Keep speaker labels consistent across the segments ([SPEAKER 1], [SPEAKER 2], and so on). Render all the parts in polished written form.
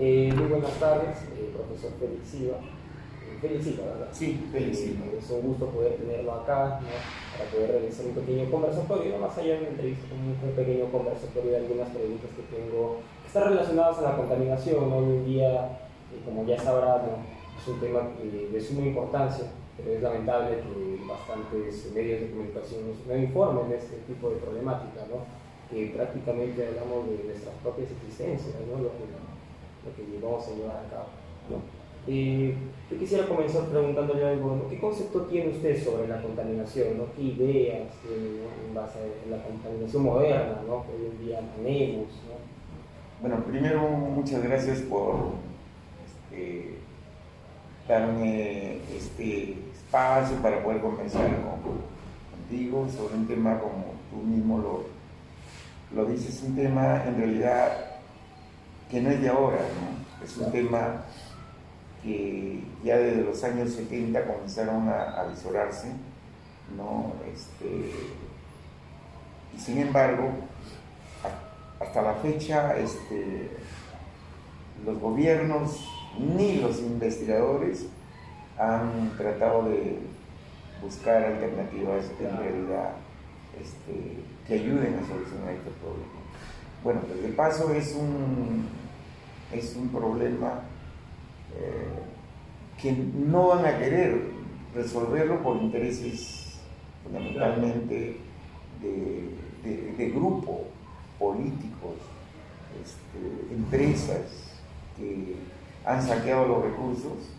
[SPEAKER 1] Muy buenas tardes, profesor Félix Silva. Félix Silva, ¿verdad?
[SPEAKER 2] Sí, Félix Silva.
[SPEAKER 1] Es un gusto poder tenerlo acá, ¿no? Para poder realizar un pequeño conversatorio, no más allá de una entrevista, un pequeño conversatorio de algunas preguntas que tengo que están relacionadas a la contaminación, ¿no? Hoy en día, como ya sabrá, ¿no? Es un tema de suma importancia, pero es lamentable que bastantes medios de comunicación no informen de este tipo de problemática, ¿no? Que prácticamente hablamos de nuestras propias existencias, ¿no? Lo que vamos a llevar a cabo, ¿no? Yo quisiera comenzar preguntándole algo, ¿no? ¿Qué concepto tiene usted sobre la contaminación, ¿no? ¿Qué ideas tiene, ¿no? En base a la contaminación moderna, ¿no? Que hoy en día tenemos, ¿no?
[SPEAKER 2] Bueno, primero muchas gracias por darme este espacio para poder conversar contigo sobre un tema como tú mismo lo dices, un tema en realidad que no es de ahora, ¿no? Es un tema que ya desde los años 70 comenzaron a visorarse, ¿no? Y sin embargo, hasta la fecha, los gobiernos ni los investigadores han tratado de buscar alternativas en realidad que ayuden a solucionar este problema. Bueno, pues de paso es un problema que no van a querer resolverlo por intereses fundamentalmente de grupos políticos, empresas que han saqueado los recursos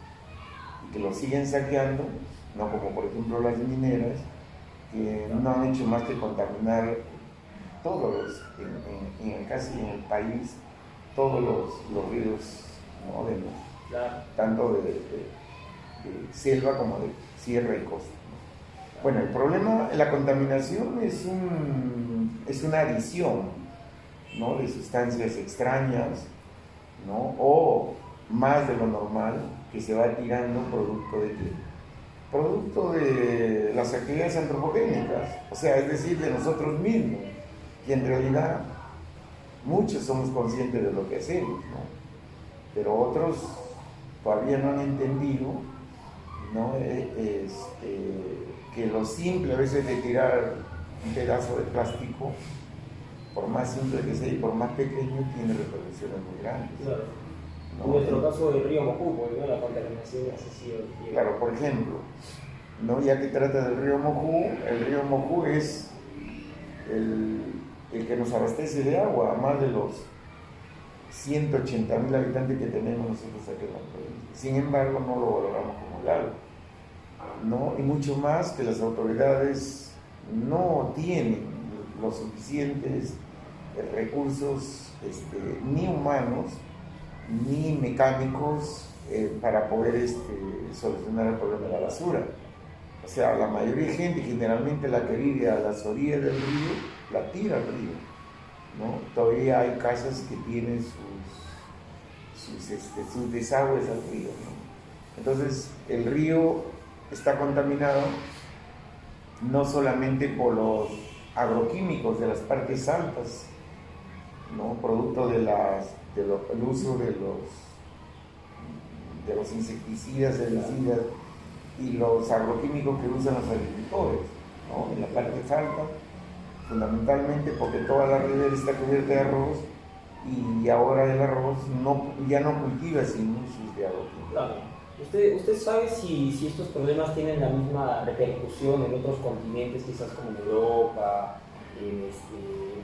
[SPEAKER 2] y que los siguen saqueando, no como por ejemplo las mineras, que no han hecho más que contaminar todos casi en el país, todos los ríos, ¿no? Tanto de selva como de sierra y costa, ¿no? Bueno, el problema, la contaminación es una adición, ¿no? De sustancias extrañas, ¿no? O más de lo normal que se va tirando producto de qué? Producto de las actividades antropogénicas, o sea, es decir, de nosotros mismos, que en realidad muchos somos conscientes de lo que hacemos, ¿no? Pero otros todavía no han entendido, ¿no? Que lo simple a veces de tirar un pedazo de plástico, por más simple que sea y por más pequeño, tiene repercusiones muy grandes.
[SPEAKER 1] Claro.
[SPEAKER 2] ¿No?
[SPEAKER 1] En nuestro caso del río Mojuco, ¿no? La contaminación excesiva.
[SPEAKER 2] Claro, por ejemplo, ¿no? Ya que trata del río Mojú, el río Mojú es el que nos abastece de agua, a más de los 180.000 habitantes que tenemos nosotros aquí en la provincia. Sin embargo, no lo valoramos como el agua, ¿no? Y mucho más que las autoridades no tienen los suficientes recursos, ni humanos ni mecánicos, para poder solucionar el problema de la basura. O sea, la mayoría de gente, generalmente la que vive a las orillas del río, la tira al río, ¿no? Todavía hay casas que tienen sus desagües al río, ¿no? Entonces, el río está contaminado no solamente por los agroquímicos de las partes altas, ¿no? Producto del uso de los insecticidas, herbicidas y los agroquímicos que usan los agricultores, ¿no? En la parte alta, fundamentalmente porque toda la ribera está cubierta de arroz y ahora el arroz ya no cultiva sin usos de agroquímicos.
[SPEAKER 1] Claro. ¿Usted sabe si estos problemas tienen la misma repercusión en otros continentes, quizás como en Europa, en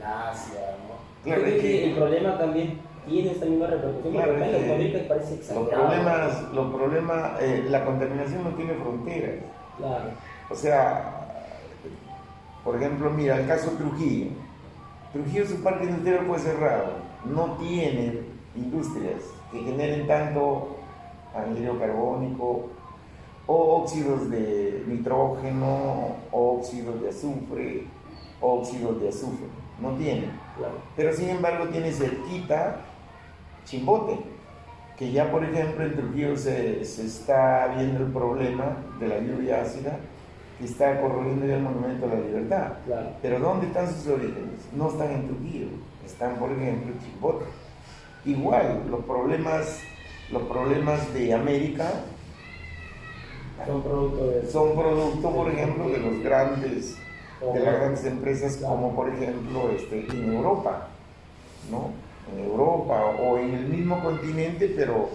[SPEAKER 1] Asia, ¿no?
[SPEAKER 2] Claro,
[SPEAKER 1] ¿Cree que el problema también tiene esta misma repercusión?
[SPEAKER 2] Claro,
[SPEAKER 1] porque en Latinoamérica parece exagerado.
[SPEAKER 2] los problemas, la contaminación no tiene fronteras.
[SPEAKER 1] Claro.
[SPEAKER 2] O sea, por ejemplo, mira, el caso Trujillo. Trujillo, su parque industrial fue cerrado. No tiene industrias que generen tanto anhídrido carbónico, o óxidos de nitrógeno, o óxidos de azufre, o óxidos de azufre. No tiene.
[SPEAKER 1] Claro.
[SPEAKER 2] Pero sin embargo tiene cerquita Chimbote, que ya por ejemplo en Trujillo se está viendo el problema de la lluvia ácida que está corroyendo ya el Monumento a la Libertad.
[SPEAKER 1] Claro.
[SPEAKER 2] Pero ¿dónde están sus orígenes? No están en Trujillo, están por ejemplo en Chimbote. igual, los problemas de América son producto, por ejemplo, de las grandes empresas, como por ejemplo en Europa, ¿no? En Europa o en el mismo continente, pero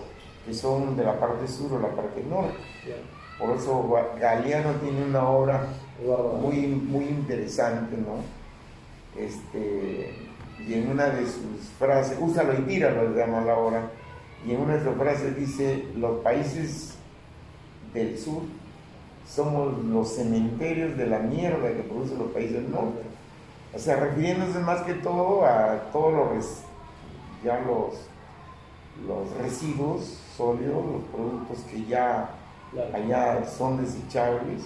[SPEAKER 2] que son de la parte sur o la parte norte. Por eso Galeano tiene una obra muy, muy interesante, ¿no? Y en una de sus frases, úsalo y tíralo, le llama la obra, y en una de sus frases dice: los países del sur somos los cementerios de la mierda que producen los países del norte. O sea, refiriéndose más que todo a todos los residuos sólidos, los productos que ya allá son desechables,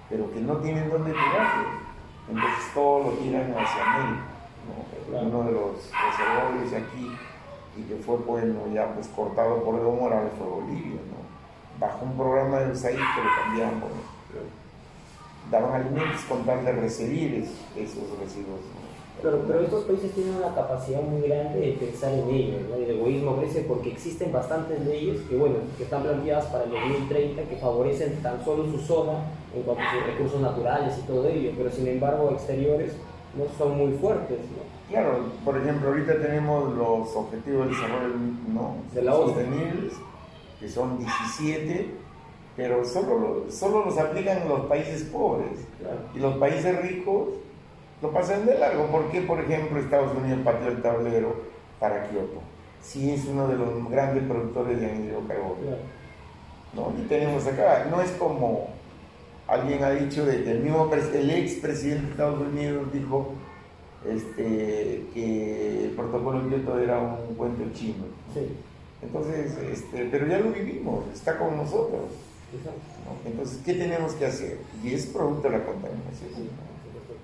[SPEAKER 2] pero que no tienen dónde tirarlos. Entonces todo lo tiran hacia América, ¿no? Uno de los reservorios aquí, y que fue ya pues cortado por Evo Morales, fue Bolivia, ¿no? Bajo un programa de USAID que lo cambiaban daban alimentos con tal de recibir esos residuos, ¿no?
[SPEAKER 1] Pero estos países tienen una capacidad muy grande de pensar en ellos, ¿no? El egoísmo crece porque existen bastantes leyes que están planteadas para el 2030 que favorecen tan solo su zona en cuanto a sus recursos naturales y todo ello, pero sin embargo exteriores no son muy fuertes, ¿no?
[SPEAKER 2] Claro, por ejemplo, ahorita tenemos los objetivos de desarrollo, ¿no?,
[SPEAKER 1] de la ONU,
[SPEAKER 2] sostenibles, que son 17, pero solo los aplican los países pobres.
[SPEAKER 1] Claro.
[SPEAKER 2] Y los países ricos lo pasan de largo. ¿Por qué, por ejemplo, Estados Unidos pateó el tablero para Kioto? Sí, es uno de los grandes productores de hidrocarburos. Claro. ¿No? Y tenemos acá, no es como alguien ha dicho, de que el expresidente de Estados Unidos dijo que el protocolo de Kioto era un cuento chino.
[SPEAKER 1] Sí.
[SPEAKER 2] Entonces, pero ya lo vivimos, está con nosotros, ¿no? Entonces, ¿qué tenemos que hacer? Y es producto de la contaminación.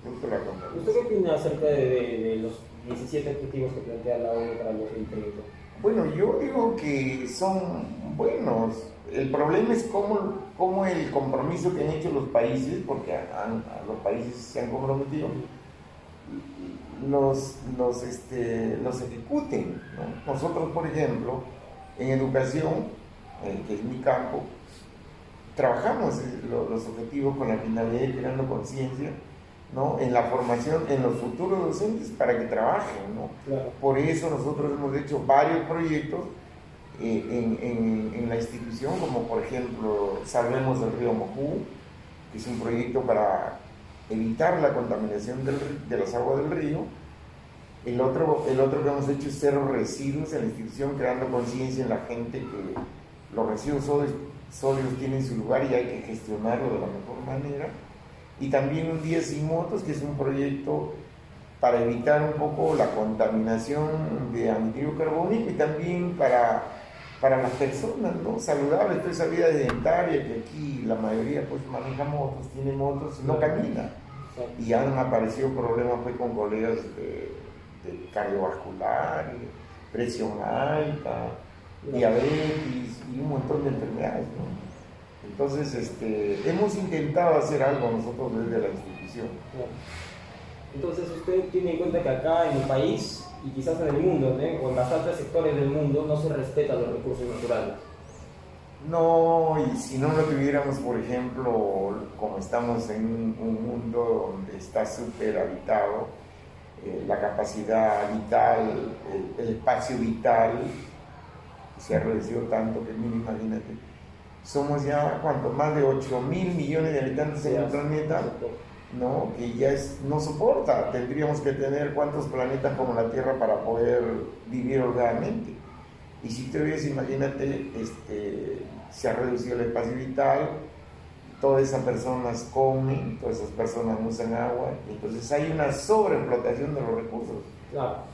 [SPEAKER 2] Producto de la contaminación.
[SPEAKER 1] ¿Usted qué opina acerca de los 17 objetivos que plantea la ONU para el 2030?
[SPEAKER 2] Bueno, yo digo que son buenos. El problema es cómo el compromiso que han hecho los países, porque los países se han comprometido, los ejecuten, ¿no? Nosotros, por ejemplo, en educación, que es mi campo, trabajamos los objetivos con la finalidad de creando conciencia, ¿no?, en la formación, en los futuros docentes para que trabajen, ¿no? Claro. Por eso nosotros hemos hecho varios proyectos en la institución, como por ejemplo Salvemos el Río Mojú, que es un proyecto para evitar la contaminación de las aguas del río. El otro que hemos hecho es Cero Residuos en la institución, creando conciencia en la gente que los residuos sólidos tienen su lugar y hay que gestionarlo de la mejor manera. Y también Un Día Sin Motos, que es un proyecto para evitar un poco la contaminación de anhídrido carbónico y también para las personas, ¿no?, saludables, toda esa vida sedentaria que aquí la mayoría pues maneja motos, tiene motos y no camina. Y han aparecido problemas pues con colegas de cardiovascular, presión alta, diabetes y un montón de enfermedades, ¿no? Entonces, hemos intentado hacer algo nosotros desde la institución.
[SPEAKER 1] Entonces, usted tiene en cuenta que acá en el país, y quizás en el mundo, o en bastantes sectores del mundo, no se respetan los recursos naturales.
[SPEAKER 2] No, y si no lo tuviéramos, por ejemplo, como estamos en un mundo donde está súper habitado, la capacidad vital, el espacio vital, se ha reducido tanto que, imagínate, somos ya, más de 8.000 millones de habitantes en el planeta, ¿no?, que ya no soporta. Tendríamos que tener cuántos planetas como la Tierra para poder vivir holgadamente. Y si te ves, imagínate, se ha reducido el espacio vital, todas esas personas comen, todas esas personas no usan agua, entonces hay una sobreexplotación de los recursos.
[SPEAKER 1] Claro.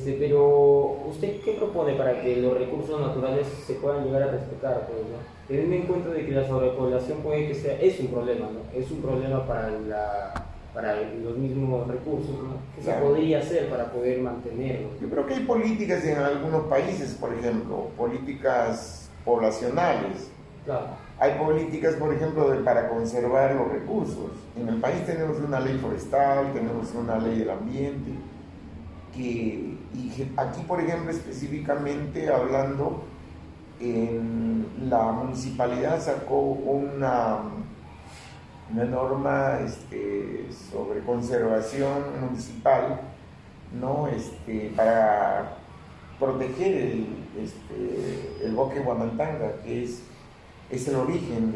[SPEAKER 1] Pero, ¿usted qué propone para que los recursos naturales se puedan llegar a respetar? Pues, ¿no? Teniendo en cuenta de que la sobrepoblación es un problema, ¿no? Es un problema para los mismos recursos, ¿no? ¿Qué se podría hacer para poder mantenerlos?
[SPEAKER 2] Yo creo que hay políticas en algunos países, por ejemplo, políticas poblacionales.
[SPEAKER 1] Claro.
[SPEAKER 2] Hay políticas, por ejemplo, para conservar los recursos. En el país tenemos una ley forestal, tenemos una ley del ambiente, aquí, por ejemplo, específicamente hablando, la municipalidad sacó una norma sobre conservación municipal, ¿no? Para proteger el bosque Huamantanga, que es el origen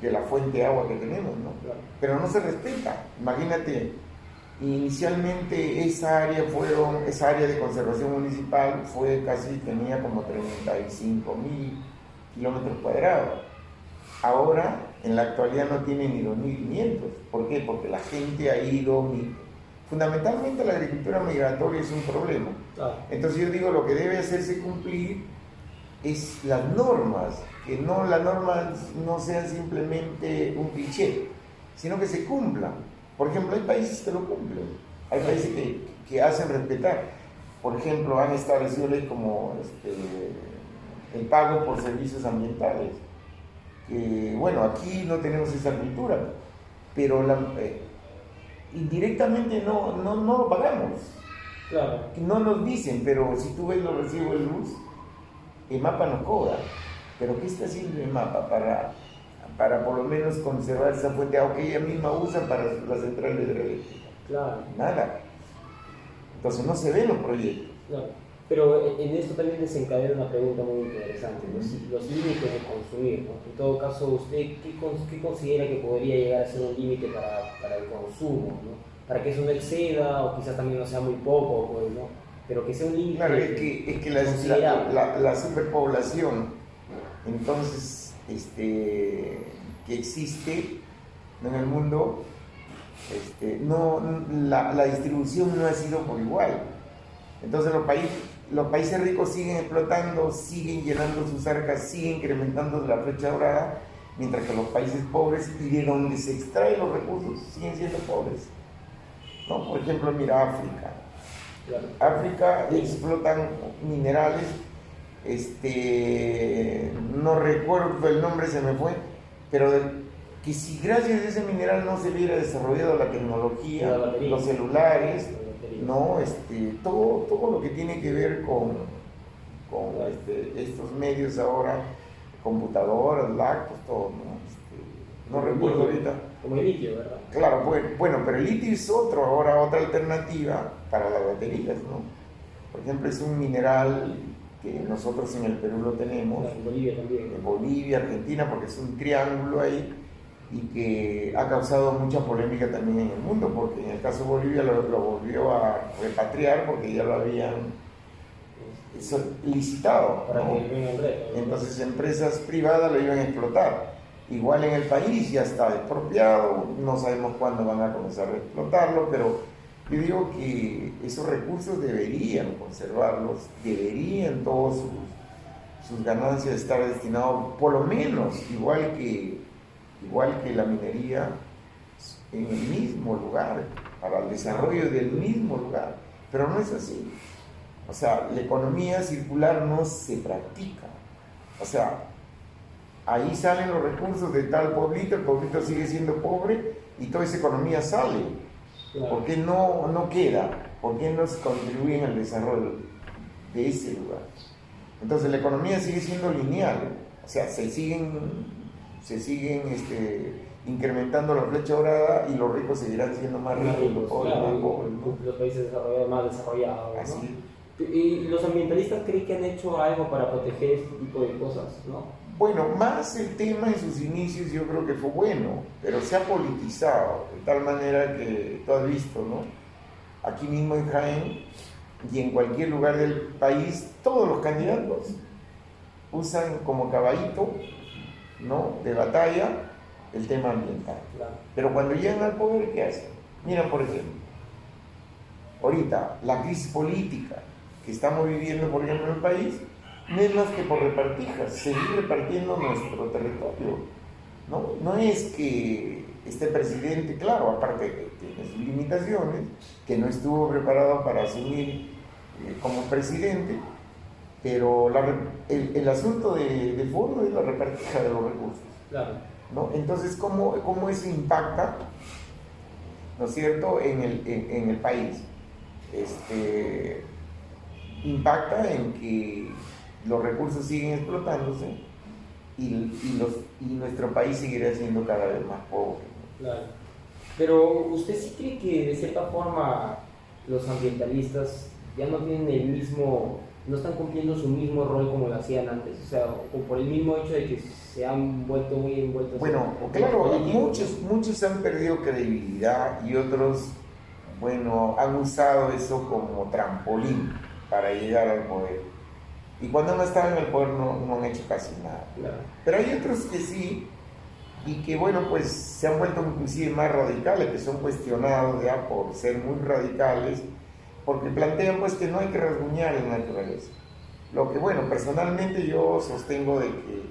[SPEAKER 2] de la fuente de agua que tenemos, ¿no?
[SPEAKER 1] Claro.
[SPEAKER 2] Pero no se respeta. Imagínate, inicialmente esa área de conservación municipal tenía como 35.000 kilómetros cuadrados. Ahora, en la actualidad no tiene ni 2.500. ¿Por qué? Porque la gente ha ido. Fundamentalmente la agricultura migratoria es un problema. Entonces yo digo, lo que debe hacerse cumplir es las normas, que las normas no sean simplemente un cliché, sino que se cumplan. Por ejemplo, hay países que lo cumplen, hay países que hacen respetar. Por ejemplo, han establecido leyes como el pago por servicios ambientales. Bueno, aquí no tenemos esa cultura, pero indirectamente no lo pagamos.
[SPEAKER 1] Claro.
[SPEAKER 2] No nos dicen, pero si tú ves los recibos de luz, EMAPA nos cobra. ¿Pero qué está haciendo EMAPA para por lo menos conservar esa fuente de agua que ella misma usa para la central hidroeléctrica?
[SPEAKER 1] Claro.
[SPEAKER 2] Nada. Entonces no se ven los proyectos.
[SPEAKER 1] Claro. Pero en esto también desencadena una pregunta muy interesante, los límites de consumir, ¿no? En todo caso, ¿usted qué considera que podría llegar a ser un límite para el consumo, ¿no? Para que eso no exceda, o quizás también no sea muy poco, pues, ¿no? Pero que sea un límite.
[SPEAKER 2] Claro, es que la superpoblación, entonces, que existe en el mundo, la distribución no ha sido por igual. Entonces los países ricos siguen explotando, siguen llenando sus arcas, siguen incrementando la flecha dorada, mientras que los países pobres, y de donde se extraen los recursos, siguen siendo pobres, ¿no? Por ejemplo, mira África.
[SPEAKER 1] Claro.
[SPEAKER 2] África explotan minerales, no recuerdo el nombre, se me fue, pero que si gracias a ese mineral no se hubiera desarrollado la tecnología, los celulares, ¿no? Todo lo que tiene que ver con estos medios ahora, computadoras, laptops, todo, ¿no? No recuerdo ahorita.
[SPEAKER 1] Como el litio, ¿verdad?
[SPEAKER 2] Claro, bueno, pero el litio es otra alternativa para las baterías, ¿no? Por ejemplo, es un mineral que nosotros en el Perú lo tenemos.
[SPEAKER 1] En Bolivia también.
[SPEAKER 2] En Bolivia, Argentina, porque es un triángulo ahí, y que ha causado mucha polémica también en el mundo, porque en el caso de Bolivia lo volvió a repatriar porque ya lo habían licitado,
[SPEAKER 1] para
[SPEAKER 2] ¿no?
[SPEAKER 1] que venga el reto, ¿no?
[SPEAKER 2] Entonces empresas privadas lo iban a explotar. Igual en el país ya está expropiado, no sabemos cuándo van a comenzar a explotarlo, pero yo digo que esos recursos deberían conservarlos, deberían todos sus ganancias estar destinados, por lo menos, igual que la minería, en el mismo lugar, para el desarrollo del mismo lugar. Pero no es así. O sea, la economía circular no se practica. O sea, ahí salen los recursos de tal pueblito, el pueblito sigue siendo pobre y toda esa economía sale.
[SPEAKER 1] Claro.
[SPEAKER 2] ¿Por qué no queda? ¿Por qué no se contribuye al desarrollo de ese lugar? Entonces la economía sigue siendo lineal. O sea, se siguen incrementando la flecha dorada y los ricos seguirán siendo más ricos y los pobres
[SPEAKER 1] claro,
[SPEAKER 2] más pobres, ¿no?
[SPEAKER 1] los países desarrollados más desarrollados, ¿no?
[SPEAKER 2] Así.
[SPEAKER 1] ¿Y los ambientalistas creen que han hecho algo para proteger este tipo de cosas, no?
[SPEAKER 2] Bueno, más el tema en sus inicios yo creo que fue bueno, pero se ha politizado de tal manera que tú has visto, ¿no? Aquí mismo en Jaén y en cualquier lugar del país, todos los candidatos usan como caballito, ¿no?, de batalla el tema ambiental.
[SPEAKER 1] Claro.
[SPEAKER 2] Pero cuando llegan al poder, ¿qué hacen? Mira, por ejemplo, ahorita la crisis política que estamos viviendo, por ejemplo, en el país, no es más que por repartijas, seguir repartiendo nuestro territorio, ¿no? No es que este presidente, claro, aparte que tiene sus limitaciones, que no estuvo preparado para asumir como presidente, pero el asunto de fondo es la repartija de los recursos.
[SPEAKER 1] Claro.
[SPEAKER 2] ¿No? Entonces, ¿cómo eso impacta, ¿no es cierto?, en el país? impacta en que los recursos siguen explotándose y nuestro país seguirá siendo cada vez más pobre.
[SPEAKER 1] Claro. Pero ¿usted sí cree que de cierta forma los ambientalistas ya no tienen el mismo, no están cumpliendo su mismo rol como lo hacían antes? O sea, o por el mismo hecho de que se han vuelto muy envueltos.
[SPEAKER 2] Bueno, claro, muchos han perdido credibilidad y otros, bueno, han usado eso como trampolín para llegar al poder. Y cuando no están en el poder no han hecho casi nada.
[SPEAKER 1] Claro.
[SPEAKER 2] Pero hay otros que sí, y que bueno, pues se han vuelto inclusive más radicales, que son cuestionados ya por ser muy radicales, porque plantean pues que no hay que rasguñar la naturaleza. Lo que bueno, personalmente yo sostengo de que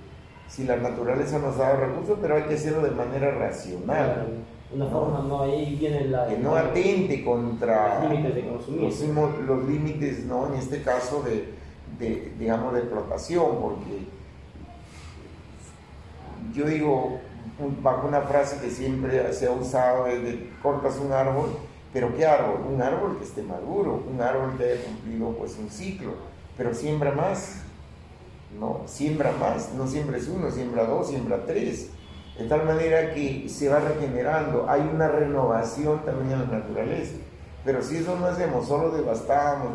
[SPEAKER 2] si la naturaleza nos da recursos, pero hay que hacerlo de manera racional.
[SPEAKER 1] Claro. Una forma, no, ahí viene la...
[SPEAKER 2] Que no atente contra
[SPEAKER 1] los límites de consumismo.
[SPEAKER 2] los límites, ¿no? En este caso digamos, de explotación, porque yo digo, bajo una frase que siempre se ha usado es de cortas un árbol, pero ¿qué árbol? Un árbol que esté maduro, un árbol que haya cumplido pues un ciclo, pero siembra más, ¿no? Siembra más, no siembres uno, siembra dos, siembra tres, de tal manera que se va regenerando, hay una renovación también en la naturaleza, pero si eso no hacemos, solo devastamos,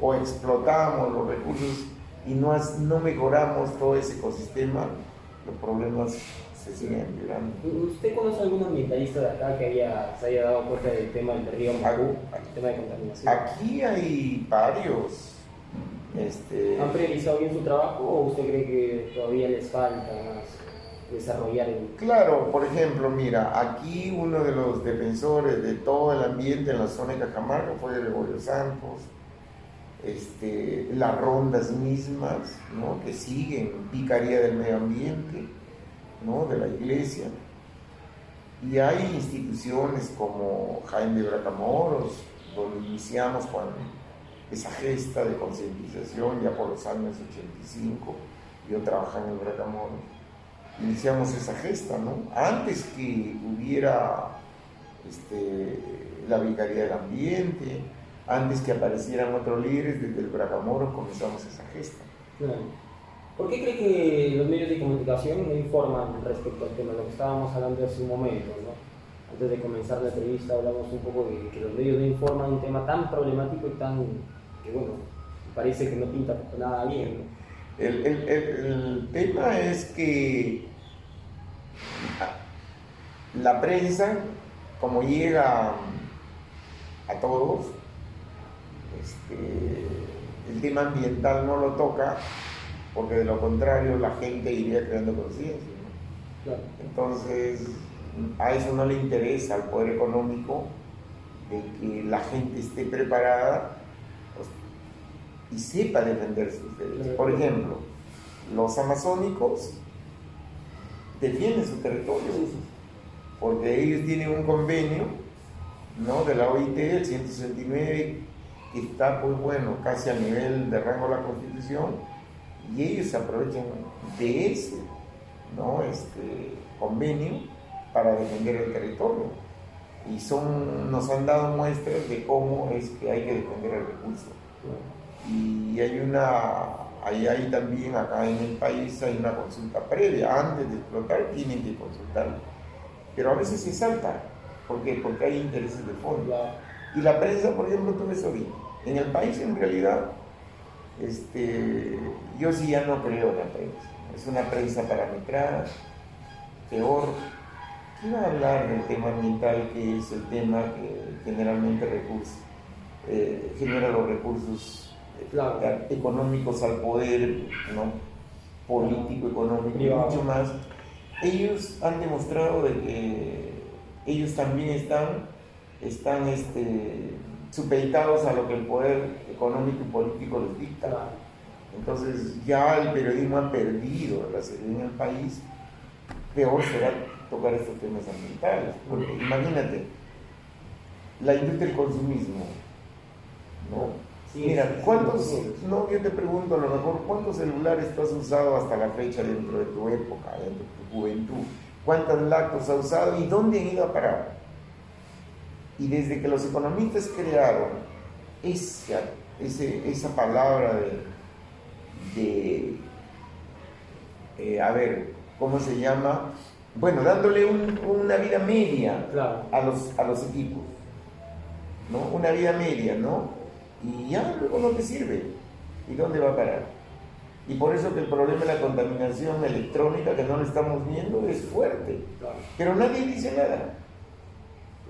[SPEAKER 2] o explotamos los recursos y no mejoramos todo ese ecosistema, los problemas se siguen empeorando.
[SPEAKER 1] ¿Usted conoce algún ambientalista de acá que se haya dado cuenta del tema del río Magú, el tema de contaminación?
[SPEAKER 2] Aquí hay varios.
[SPEAKER 1] ¿Han priorizado bien su trabajo o usted cree que todavía les falta más desarrollar el...
[SPEAKER 2] Claro, por ejemplo, mira, aquí uno de los defensores de todo el ambiente en la zona de Cajamarca fue Gregorio Santos. Las rondas mismas, ¿no? Que siguen, Vicaría del Medio Ambiente, ¿no? De la Iglesia, y hay instituciones como Jaime de Bracamoros, donde iniciamos con esa gesta de concientización ya por los años 85, yo trabajaba en el Bracamoros, iniciamos esa gesta, ¿no? Antes que hubiera la Vicaría del Ambiente, antes que aparecieran otros líderes, desde el Bracamoros comenzamos esa gesta.
[SPEAKER 1] Claro. ¿Por qué cree que los medios de comunicación no informan respecto al tema? Lo que estábamos hablando hace un momento, ¿no? Antes de comenzar la entrevista hablamos un poco de que los medios no informan un tema tan problemático y tan, que bueno, parece que no pinta nada bien, ¿no?
[SPEAKER 2] El tema es que la prensa, como llega a todos, el tema ambiental no lo toca, porque de lo contrario la gente iría creando conciencia, ¿no?
[SPEAKER 1] Claro.
[SPEAKER 2] Entonces a eso no le interesa al poder económico de que la gente esté preparada, pues, y sepa defender sus derechos. Por ejemplo, los amazónicos defienden su territorio, porque ellos tienen un convenio, ¿no? De la OIT, el 169, que está, pues bueno, casi a nivel de rango de la Constitución, y ellos se aprovechan de ese, ¿no? Convenio para defender el territorio, y nos han dado muestras de cómo es que hay que defender el recurso. Y hay también acá en el país hay una consulta previa, antes de explotar tienen que consultar, pero a veces se salta. ¿Por qué? Porque hay intereses de fondo. Y la prensa, por ejemplo, tú ves ahorita, en el país en realidad, yo sí ya no creo en la prensa, es una prensa parametrada, peor. Quiero hablar del tema ambiental, que es el tema que generalmente genera los recursos económicos al poder, ¿no? Político, económico, y mucho más. Ellos han demostrado de que ellos también están supeditados a lo que el poder económico y político les dicta. Entonces ya el periodismo ha perdido la seriedad en el país. Peor será tocar estos temas ambientales, porque imagínate, la industria del consumismo, ¿no?
[SPEAKER 1] Sí,
[SPEAKER 2] mira, no, yo te pregunto a lo mejor, ¿cuántos celulares tú has usado hasta la fecha dentro de tu época, dentro de tu juventud? ¿Cuántos lactos has usado y dónde han ido a parar? Y desde que los economistas crearon esa palabra a ver, ¿cómo se llama? Bueno, dándole una vida media,
[SPEAKER 1] claro,
[SPEAKER 2] a los equipos, ¿no? Una vida media, ¿no? Y ya luego no te sirve. ¿Y dónde va a parar? Y por eso que el problema de la contaminación electrónica, que no lo estamos viendo, es fuerte.
[SPEAKER 1] claro,
[SPEAKER 2] Pero nadie dice nada.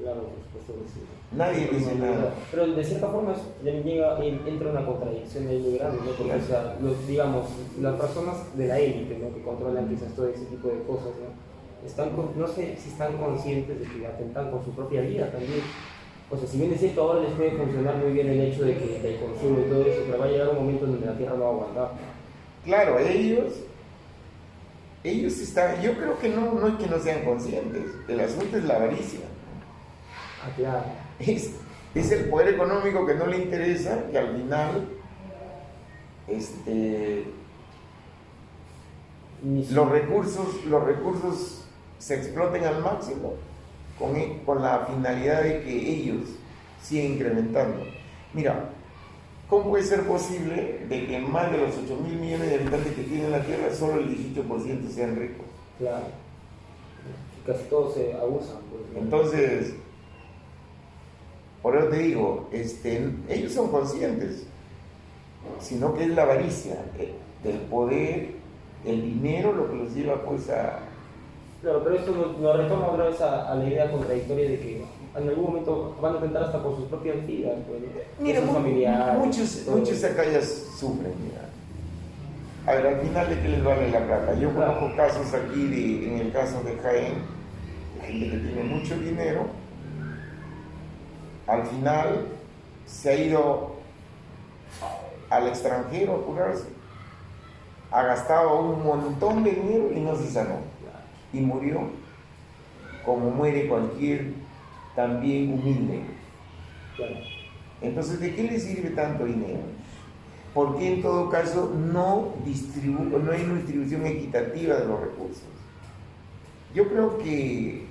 [SPEAKER 1] claro, por supuesto que sí.
[SPEAKER 2] Nadie dice nada.
[SPEAKER 1] Pero de cierta forma entra una contradicción ahí muy grande, ¿no? Porque, o sea, digamos, las personas de la élite, ¿no? Que controlan quizás todo ese tipo de cosas, ¿no? No sé si están conscientes de que atentan con su propia vida también. O sea, si bien es cierto, ahora les puede funcionar muy bien el hecho de que del consumo y todo eso, pero va a llegar un momento en donde la Tierra no va a aguantar.
[SPEAKER 2] Claro, ellos están, yo creo que no es que no sean conscientes, el asunto es la avaricia.
[SPEAKER 1] Ah, claro.
[SPEAKER 2] Es el poder económico que no le interesa, que al final los recursos se exploten al máximo con la finalidad de que ellos sigan incrementando. Mira, ¿cómo puede ser posible de que más de los 8.000 millones de habitantes que tiene la Tierra, solo el 18% sean ricos?
[SPEAKER 1] Claro. Casi todos se abusan. Pues, ¿no?
[SPEAKER 2] Entonces, por eso te digo, ellos son conscientes, sino que es la avaricia del poder, el dinero, lo que los lleva pues a...
[SPEAKER 1] Claro, pero esto nos retorna otra vez a la idea contradictoria de que en algún momento van a atentar hasta por sus propias vidas, pues,
[SPEAKER 2] mira,
[SPEAKER 1] sus familiares.
[SPEAKER 2] muchos acá ya sufren, mira. A ver, al final, ¿de qué les vale la plata? Yo conozco casos aquí, en el caso de Jaén, gente que tiene mucho dinero, al final se ha ido al extranjero a curarse, ha gastado un montón de dinero y no se sanó, y murió como muere cualquier también humilde.
[SPEAKER 1] Claro.
[SPEAKER 2] Entonces, ¿de qué le sirve tanto dinero? ¿Por qué en todo caso no hay una distribución equitativa de los recursos? Yo creo que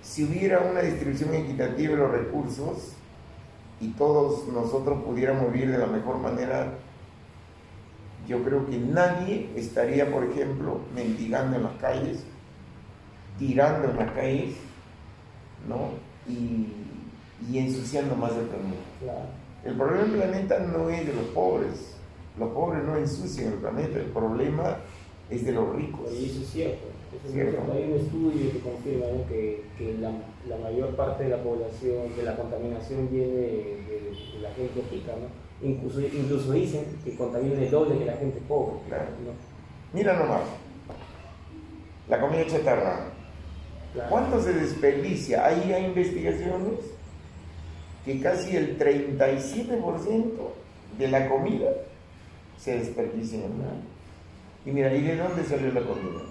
[SPEAKER 2] si hubiera una distribución equitativa de los recursos y todos nosotros pudiéramos vivir de la mejor manera, yo creo que nadie estaría, por ejemplo, mendigando en las calles, tirando en las calles, ¿no? Y ensuciando más el planeta.
[SPEAKER 1] Claro.
[SPEAKER 2] El problema del planeta no es de los pobres no ensucian el planeta, el problema es de los ricos.
[SPEAKER 1] Y eso es cierto.
[SPEAKER 2] ¿Cierto?
[SPEAKER 1] Hay un estudio que confirma, ¿no? que la mayor parte de la población, de la contaminación viene de la gente rica, ¿no? Incluso dicen que contaminan el doble que la gente pobre.
[SPEAKER 2] Claro.
[SPEAKER 1] ¿no?
[SPEAKER 2] Mira nomás, la comida chatarra.
[SPEAKER 1] Claro.
[SPEAKER 2] ¿Cuánto se desperdicia? Ahí hay investigaciones que casi el 37% de la comida se desperdicia en el mundo. Y mira, ¿y de dónde salió la comida?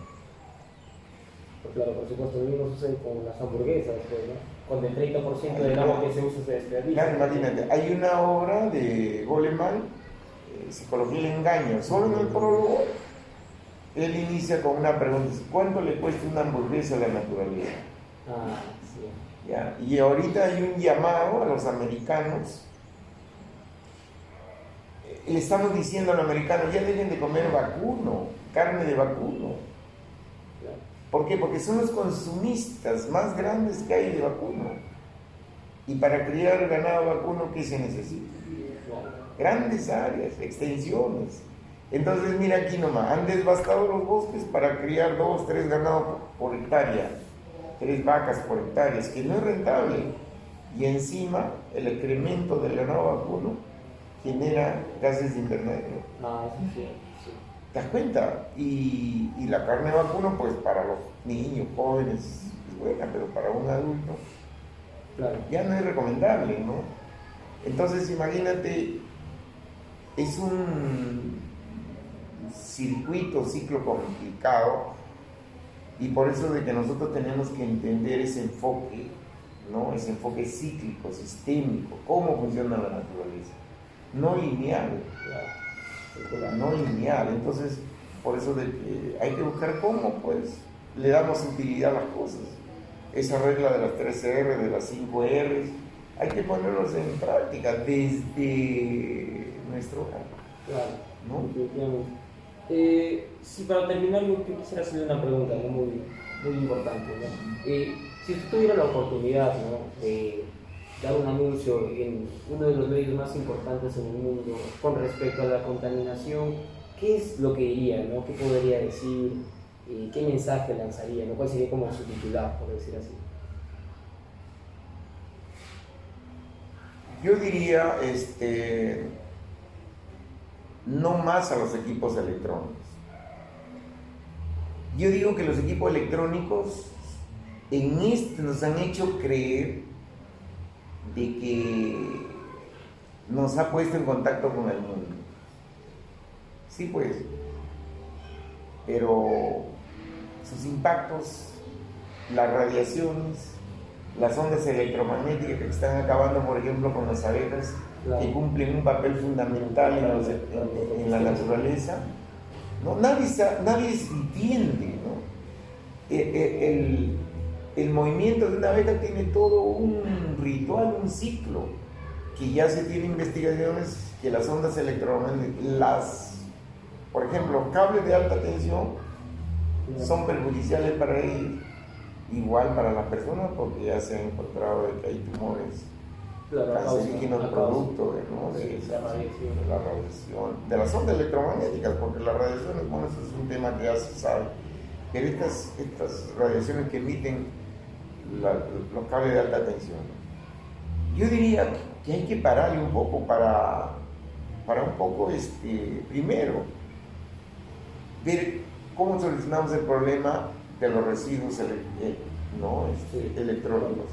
[SPEAKER 1] Pues claro, por supuesto, lo mismo sucede con las hamburguesas, pues, ¿no? Cuando el 30% del agua que se usa se desperdicia.
[SPEAKER 2] Claro, imagínate, hay una obra de Goleman, Psicología del Engaño, solo en el prólogo, él inicia con una pregunta: ¿cuánto le cuesta una hamburguesa a la naturaleza?
[SPEAKER 1] Ah, sí.
[SPEAKER 2] ¿Ya? Y ahorita hay un llamado a los americanos. Le estamos diciendo a los americanos: ya dejen de comer vacuno, carne de vacuno.
[SPEAKER 1] Claro.
[SPEAKER 2] ¿Por qué? Porque son los consumistas más grandes que hay de vacuno. Y para criar ganado vacuno, ¿qué se necesita?
[SPEAKER 1] Claro.
[SPEAKER 2] Grandes áreas, extensiones. Entonces, mira aquí nomás, han devastado los bosques para criar 2, 3 ganados por hectárea, 3 vacas por hectárea, es que no es rentable. Y encima, el excremento del ganado vacuno genera gases de invernadero.
[SPEAKER 1] Ah, eso sí.
[SPEAKER 2] ¿Te das cuenta? Y la carne de vacuno, pues para los niños, jóvenes, es buena, pero para un adulto
[SPEAKER 1] Claro.
[SPEAKER 2] ya no es recomendable, ¿no? Entonces, imagínate, es un ciclo complicado, y por eso de que nosotros tenemos que entender ese enfoque, ¿no? Ese enfoque cíclico, sistémico, cómo funciona la naturaleza, no lineal.
[SPEAKER 1] Claro.
[SPEAKER 2] No lineal. Entonces, por eso de que hay que buscar cómo pues le damos utilidad a las cosas. esa regla de las 3 R, de las 5 R, hay que ponerlos en práctica desde nuestro hogar.
[SPEAKER 1] Claro,
[SPEAKER 2] ¿No?
[SPEAKER 1] definitivamente. Sí, para terminar, yo quisiera hacerle una pregunta, ¿no? Muy importante, ¿no? Si usted tuviera la oportunidad, ¿no?, de dar un anuncio en uno de los medios más importantes en el mundo con respecto a la contaminación, ¿qué es lo que diría, ¿no? ¿Qué podría decir? ¿Qué mensaje lanzaría, ¿no? ¿Cuál sería como su titular, por decir así?
[SPEAKER 2] Yo diría, no más a los equipos electrónicos. Yo digo que los equipos electrónicos nos han hecho creer de que nos ha puesto en contacto con el mundo. Sí, pues, pero sus impactos, las radiaciones, las ondas electromagnéticas que están acabando, por ejemplo, con las abejas, claro, que cumplen un papel fundamental en la naturaleza, ¿no? Nadie entiende, ¿no? El movimiento de una abeja tiene todo un ritual, un ciclo, que ya se tiene investigaciones que las ondas electromagnéticas, por ejemplo, cables de alta tensión son perjudiciales para ellos, igual para las personas, porque ya se ha encontrado que hay tumores cancerígenos producto de la radiación, de las ondas electromagnéticas, porque las radiaciones, bueno, eso es un tema que ya se sabe, pero estas radiaciones que emiten los cables de alta tensión, yo diría que hay que pararle un poco para un poco, primero, ver cómo solucionamos el problema de los residuos electrónicos.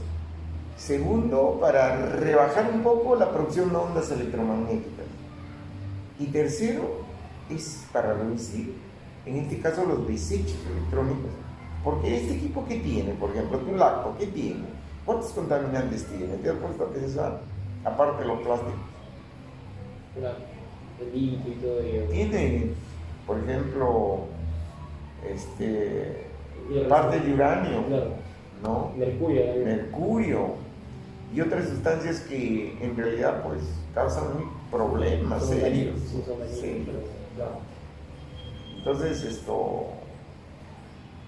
[SPEAKER 2] Segundo, para rebajar un poco la producción de ondas electromagnéticas. Y tercero, es para reducir, en este caso, los desechos electrónicos. Porque este equipo, ¿qué tiene? Por ejemplo, tu lacto, ¿qué tiene? ¿Cuántos contaminantes tiene? ¿Te has puesto a pensar? Aparte de los plásticos.
[SPEAKER 1] Claro, el litio y todo ello.
[SPEAKER 2] Tiene, por ejemplo, parte de uranio,
[SPEAKER 1] claro,
[SPEAKER 2] ¿no? Mercurio y otras sustancias que en realidad pues causan problemas serios.
[SPEAKER 1] Claro.
[SPEAKER 2] Entonces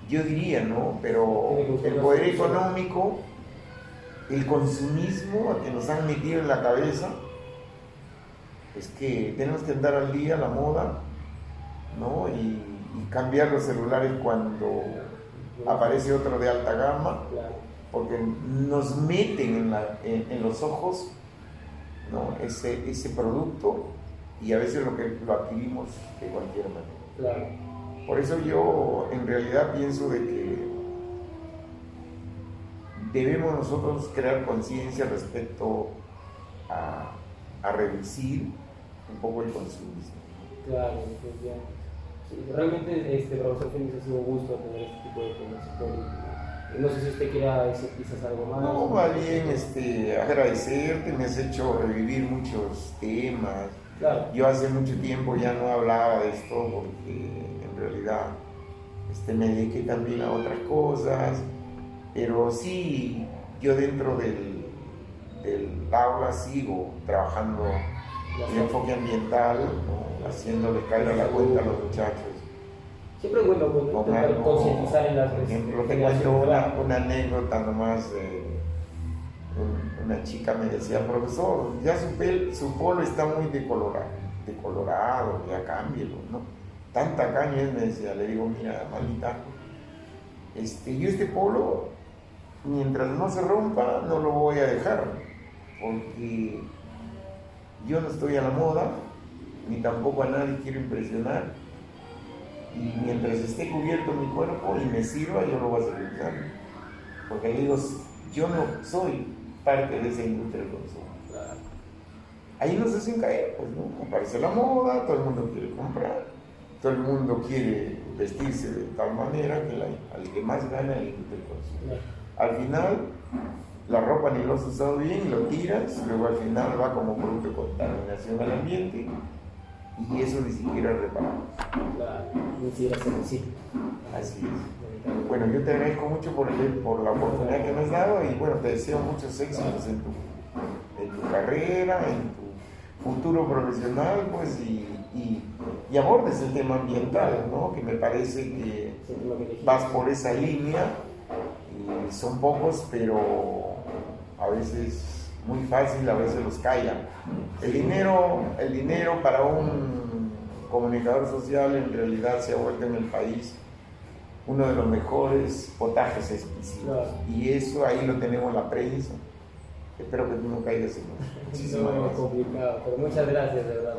[SPEAKER 2] yo diría, ¿no? Pero el poder económico, el consumismo que nos han metido en la cabeza, es que tenemos que andar al día, a la moda, ¿no? Y cambiar los celulares cuando aparece otro de alta gama, porque nos meten en los ojos, ¿no?, ese producto, y a veces lo adquirimos de cualquier manera.
[SPEAKER 1] Claro.
[SPEAKER 2] Por eso yo en realidad pienso de que debemos nosotros crear conciencia respecto a reducir un poco el consumismo.
[SPEAKER 1] Claro, definitivamente. Sí, realmente, profesor Félix, ha sido un gusto tener este tipo de conversación. No sé si usted quiera decir quizás algo más.
[SPEAKER 2] No, más bien agradecerte, me has hecho revivir muchos temas.
[SPEAKER 1] Claro.
[SPEAKER 2] Yo hace mucho tiempo ya no hablaba de esto porque en realidad me dediqué también a otras cosas, pero sí, yo dentro del aula sigo trabajando el enfoque ambiental, ¿no?, haciéndole caer a la cuenta a los muchachos.
[SPEAKER 1] Siempre es bueno intentar concientizar en las
[SPEAKER 2] Por ejemplo, te cuento una anécdota nomás. Una chica me decía: profesor, ya su polo está muy decolorado, ya cámbielo, ¿no? Tanta caña es, me decía. Le digo: mira, maldita, yo este polo, mientras no se rompa, no lo voy a dejar, porque yo no estoy a la moda, ni tampoco a nadie quiero impresionar, y mientras esté cubierto mi cuerpo y me sirva, yo lo voy a seguir usando, porque le digo, yo no soy parte de esa industria del consumo. Ahí nos hacen caer, pues, ¿no? Aparece la moda, todo el mundo quiere comprar, todo el mundo quiere vestirse de tal manera que al que más gana es la industria del consumo. Al final, la ropa ni lo has usado bien y lo tiras, luego al final va como producto de contaminación al ambiente, y eso ni siquiera reparamos.
[SPEAKER 1] incidir hacia el sí.
[SPEAKER 2] Así es. Bueno, yo te agradezco mucho por la oportunidad que me has dado y bueno, te deseo muchos éxitos en tu carrera, en tu futuro profesional, pues, y abordes el tema ambiental, ¿no? Que me parece que vas por esa línea y son pocos, pero a veces muy fácil, a veces los callan. El dinero para un comunicador social en realidad se ha vuelto en el país uno de los mejores potajes explícitos. Claro. Y eso ahí lo tenemos en la prensa. Espero que tú no caigas en eso.
[SPEAKER 1] Muchísimas gracias. Complicado, pero muchas gracias, de verdad.